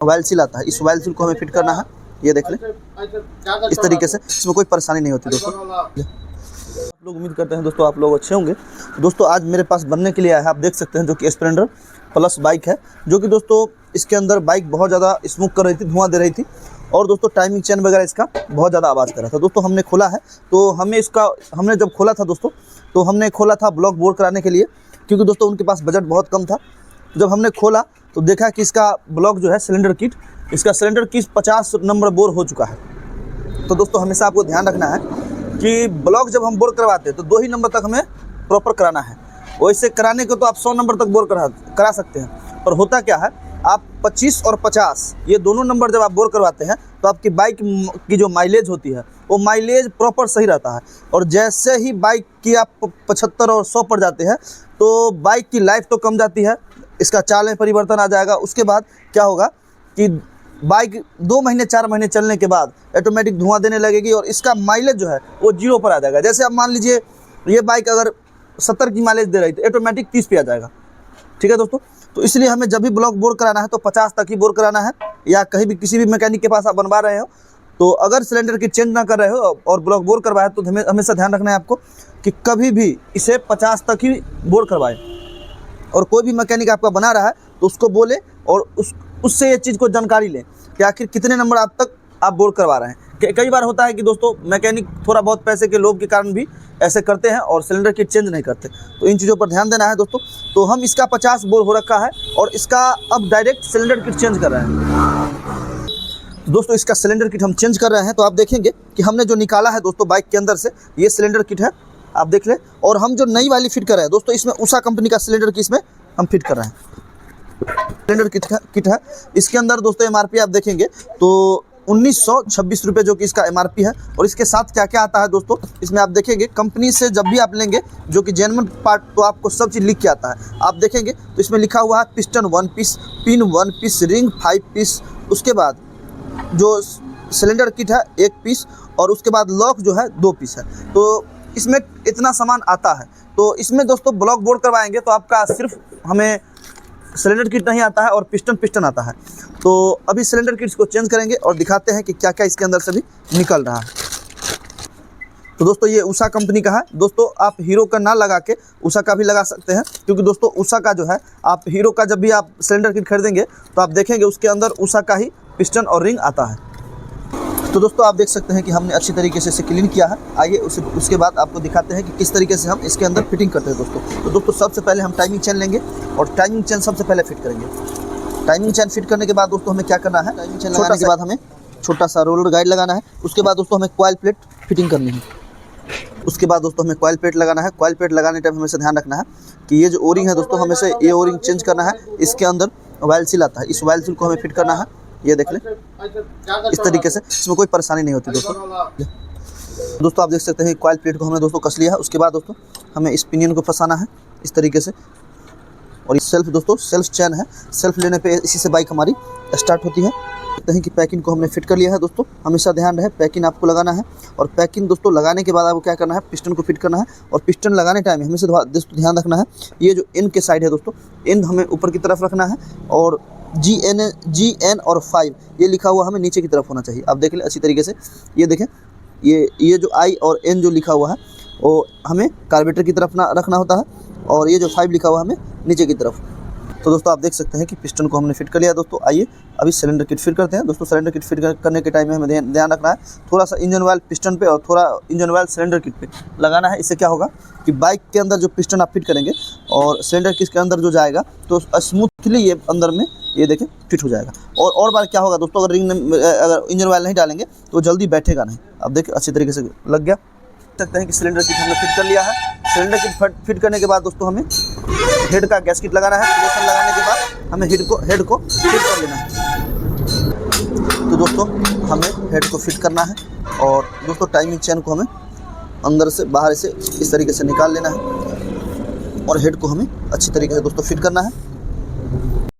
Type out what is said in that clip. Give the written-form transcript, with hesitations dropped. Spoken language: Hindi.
मोबाइल सील आता है, इस मोबाइल सील को हमें फिट करना है। ये देख लें इस तरीके से, इसमें कोई परेशानी नहीं होती दोस्तों। आप लोग उम्मीद करते हैं दोस्तों आप लोग अच्छे होंगे। दोस्तों आज मेरे पास बनने के लिए आया है, आप देख सकते हैं, जो कि स्प्लेंडर प्लस बाइक है, जो कि दोस्तों इसके अंदर बाइक बहुत ज़्यादा स्मोक कर रही थी, धुआं दे रही थी, और दोस्तों टाइमिंग चेन वगैरह इसका बहुत ज़्यादा आवाज़ कर रहा था। दोस्तों हमने खोला है, तो हमने जब खोला था दोस्तों, तो हमने खोला था ब्लॉक बोर कराने के लिए, क्योंकि दोस्तों उनके पास बजट बहुत कम था। तो जब हमने खोला तो देखा कि इसका ब्लॉक जो है सिलेंडर किट, इसका सिलेंडर किट 50 नंबर बोर हो चुका है। तो दोस्तों हमेशा आपको ध्यान रखना है कि ब्लॉक जब हम बोर करवाते हैं तो 2 ही नंबर तक हमें प्रॉपर कराना है। वैसे कराने को तो आप 100 नंबर तक बोर करा सकते हैं, पर होता क्या है, आप 25 और 50 ये दोनों नंबर जब आप बोर करवाते हैं तो आपकी बाइक की जो माइलेज होती है वो माइलेज प्रॉपर सही रहता है। और जैसे ही बाइक की आप 75 और 100 पर जाते हैं तो बाइक की लाइफ तो कम जाती है, इसका चाल में परिवर्तन आ जाएगा। उसके बाद क्या होगा कि बाइक 2 महीने 4 महीने चलने के बाद ऑटोमेटिक धुआं देने लगेगी और इसका माइलेज जो है वो 0 पर आ जाएगा। जैसे आप मान लीजिए ये बाइक अगर 70 की माइलेज दे रही थी, ऑटोमेटिक 30 पे आ जाएगा। ठीक है दोस्तों, तो इसलिए हमें जब भी ब्लॉक बोर कराना है तो 50 तक ही बोर कराना है, या कहीं भी किसी भी मैकेनिक के पास आप बनवा रहे हो तो अगर सिलेंडर की चेंज ना कर रहे हो और ब्लॉक बोर करवाए तो हमेशा ध्यान रखना है आपको कि कभी भी इसे 50 तक ही बोर करवाएं। और कोई भी मैकेनिक आपका बना रहा है तो उसको बोले और उससे ये चीज़ को जानकारी लें कि आखिर कितने नंबर आप तक आप बोर करवा रहे हैं। कई बार होता है कि दोस्तों मैकेनिक थोड़ा बहुत पैसे के लोभ के कारण भी ऐसे करते हैं और सिलेंडर किट चेंज नहीं करते, तो इन चीज़ों पर ध्यान देना है दोस्तों। तो हम इसका 50 बोर हो रखा है और इसका अब डायरेक्ट सिलेंडर किट चेंज कर रहे हैं। दोस्तों इसका सिलेंडर किट हम चेंज कर रहे हैं, तो आप देखेंगे कि हमने जो निकाला है दोस्तों बाइक के अंदर से, ये सिलेंडर किट है, आप देख लें। और हम जो नई वाली फिट कर रहे हैं दोस्तों, इसमें उषा कंपनी का सिलेंडर किट इसमें हम फिट कर रहे हैं। सिलेंडर किट है, इसके अंदर दोस्तों MRP आप देखेंगे तो 1926 रुपये जो कि इसका MRP है। और इसके साथ क्या क्या आता है दोस्तों, इसमें आप देखेंगे कंपनी से जब भी आप लेंगे जो कि जेन्युइन पार्ट, तो आपको सब चीज़ लिख के आता है। आप देखेंगे तो इसमें लिखा हुआ है piston 1 piece, pin 1 piece, ring 5 piece, उसके बाद जो सिलेंडर किट है 1 पीस, और उसके बाद लॉक जो है 2 पीस है। तो इसमें इतना सामान आता है। तो इसमें दोस्तों ब्लॉक बोर्ड करवाएंगे तो आपका सिर्फ हमें सिलेंडर किट नहीं आता है और पिस्टन आता है। तो अभी सिलेंडर किट्स को चेंज करेंगे और दिखाते हैं कि क्या क्या इसके अंदर से भी निकल रहा है। तो दोस्तों ये उषा कंपनी का है। दोस्तों आप हीरो का ना लगा के उषा का भी लगा सकते हैं, क्योंकि दोस्तों उषा का जो है, आप हीरो का जब भी आप सिलेंडर किट खरीदेंगे तो आप देखेंगे उसके अंदर उषा का ही पिस्टन और रिंग आता है। तो दोस्तों आप देख सकते हैं कि हमने अच्छी तरीके से इसे क्लीन किया है। आइए उसके बाद आपको दिखाते हैं कि किस तरीके से हम इसके अंदर फिटिंग करते हैं दोस्तों। तो दोस्तों सबसे पहले हम टाइमिंग चेन लेंगे और टाइमिंग चेन सबसे पहले फिट करेंगे। टाइमिंग चेन फिट करने के बाद दोस्तों हमें क्या करना है, टाइमिंग चेन लगाने के बाद हमें छोटा सा रोलर गाइड लगाना है। उसके बाद दोस्तों हमें कॉइल प्लेट फिटिंग करनी है। उसके बाद दोस्तों हमें कॉइल प्लेट लगाना है। कॉइल प्लेट लगाने टाइम हमेशा ध्यान रखना है कि ये जो ओरिंग है दोस्तों, हमेशा ये ओरिंग चेंज करना है। इसके अंदर ऑयल सील आता है, इस ऑयल सील को हमें फिट करना है। ये देख लें इस तरीके से, इसमें कोई परेशानी नहीं होती दोस्तों। आप देख सकते हैं कॉइल प्लेट को हमने दोस्तों कस लिया है। उसके बाद दोस्तों हमें इस पिनियन को फंसाना है इस तरीके से। और ये सेल्फ दोस्तों सेल्फ चैन है, सेल्फ लेने पे इसी से बाइक हमारी स्टार्ट होती है। देखते हैं कि पैकिंग को हमने फिट कर लिया है दोस्तों। हमेशा ध्यान रहे पैकिंग आपको लगाना है। और पैकिंग दोस्तों लगाने के बाद आपको क्या करना है, पिस्टन को फिट करना है। और पिस्टन लगाने टाइम हमेशा दोस्तों ध्यान रखना है, ये जो एंड के साइड है दोस्तों, एंड हमें ऊपर की तरफ रखना है। और GN और 5 ये लिखा हुआ हमें नीचे की तरफ होना चाहिए। आप देख लें अच्छी तरीके से, ये देखें ये जो I और N जो लिखा हुआ है वो हमें कार्बोरेटर की तरफ रखना होता है, और ये जो 5 लिखा हुआ हमें नीचे की तरफ। तो दोस्तों आप देख सकते हैं कि पिस्टन को हमने फिट कर लिया दोस्तों। आइए अभी सिलेंडर किट फिट करते हैं दोस्तों। सिलेंडर किट फिट करने के टाइम में हमें ध्यान रखना है, थोड़ा सा इंजन ऑयल पिस्टन पे और थोड़ा इंजन ऑयल सिलेंडर किट पे लगाना है। इससे क्या होगा कि बाइक के अंदर जो पिस्टन आप फिट करेंगे और सिलेंडर किट के अंदर जो जाएगा तो स्मूथली ये अंदर में ये देखें फिट हो जाएगा। और बार क्या होगा दोस्तों, अगर अगर इंजन ऑयल नहीं डालेंगे तो जल्दी बैठेगा नहीं। अब देखिए अच्छी तरीके से लग गया। सकते हैं कि सिलेंडर किट हमने फिट कर लिया है। सिलेंडर किट फिट करने के बाद दोस्तों हमें हेड का गैस किट लगाना है। प्रेशर लगाने के बाद हमें हेड को फिट कर लेना है। तो दोस्तों हमें हेड को फिट करना है और दोस्तों टाइमिंग चेन को हमें अंदर से बाहर से इस तरीके से निकाल लेना है और हेड को हमें अच्छी तरीके से दोस्तों फिट करना है।